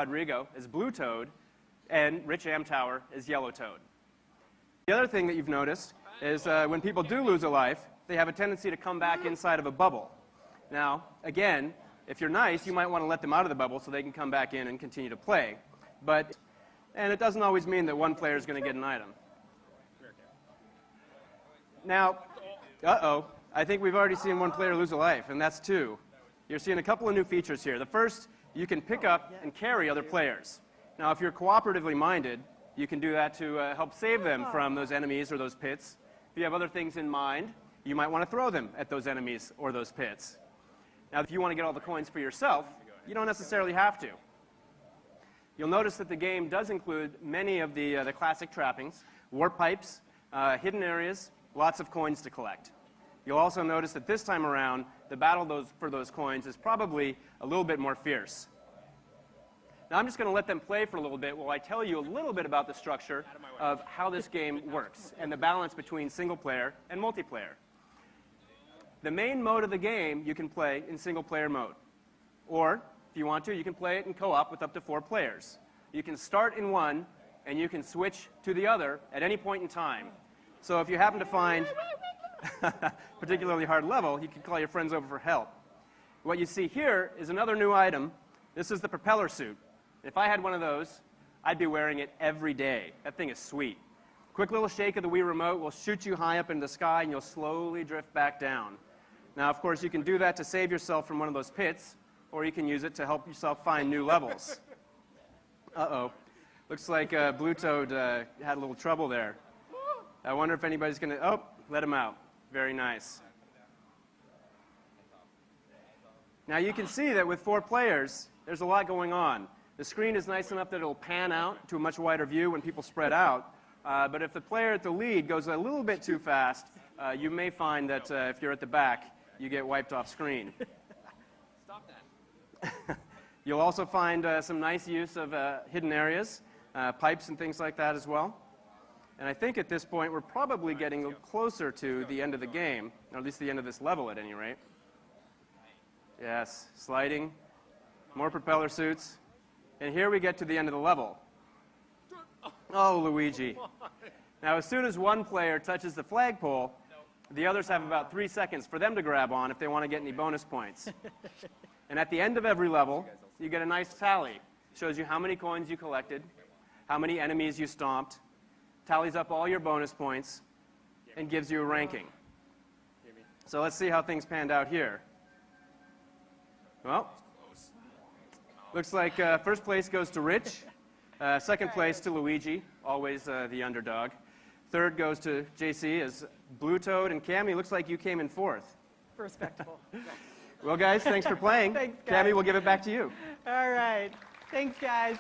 Rodrigo is Blue Toad, and Rich Amtower is Yellow Toad. The other thing that you've noticed is when people do lose a life, they have a tendency to come back inside of a bubble. Now, again, if you're nice, you might want to let them out of the bubble so they can come back in and continue to play. And it doesn't always mean that one player is going to get an item. Now, I think we've already seen one player lose a life, and that's two. You're seeing a couple of new features here. The first, you can pick up and carry other players. Now, if you're cooperatively minded, you can do that to help save them from those enemies or those pits. If you have other things in mind, you might want to throw them at those enemies or those pits. Now, if you want to get all the coins for yourself, you don't necessarily have to. You'll notice that the game does include many of the classic trappings, warp pipes, hidden areas, lots of coins to collect. You'll also notice that this time around, the battle for those coins is probably a little bit more fierce. Now, I'm just going to let them play for a little bit while I tell you a little bit about the structure of how this game works and the balance between single player and multiplayer. The main mode of the game you can play in single player mode. Or, if you want to, you can play it in co-op with up to 4 players. You can start in one, and you can switch to the other at any point in time. So if you happen to find a particularly hard level, you can call your friends over for help. What you see here is another new item. This is the propeller suit. If I had one of those, I'd be wearing it every day. That thing is sweet. Quick little shake of the Wii remote will shoot you high up in the sky, and you'll slowly drift back down. Now, of course, you can do that to save yourself from one of those pits, or you can use it to help yourself find new levels. Uh-oh. Looks like Blue Toad had a little trouble there. I wonder if anybody's going to... Oh, let him out. Very nice. Now, you can see that with 4 players, there's a lot going on. The screen is nice enough that it'll pan out to a much wider view when people spread out. But if the player at the lead goes a little bit too fast, you may find that if you're at the back, you get wiped off screen. Stop that. You'll also find some nice use of hidden areas, pipes and things like that as well. And I think at this point we're probably getting closer to the end of the game, or at least the end of this level at any rate. Yes, sliding, more propeller suits, and here we get to the end of the level. Oh, Luigi. Now, as soon as one player touches the flagpole, the others have about 3 seconds for them to grab on if they want to get any bonus points. And at the end of every level, you get a nice tally. It shows you how many coins you collected, how many enemies you stomped, tallies up all your bonus points, and gives you a ranking. So let's see how things panned out here. Well, looks like first place goes to Rich, second place to Luigi, always the underdog. Third goes to JC as Blue Toad, and Cammie, looks like you came in fourth. Respectable. Well, guys, thanks for playing. Thanks, guys. Cammie, we'll give it back to you. All right. Thanks, guys.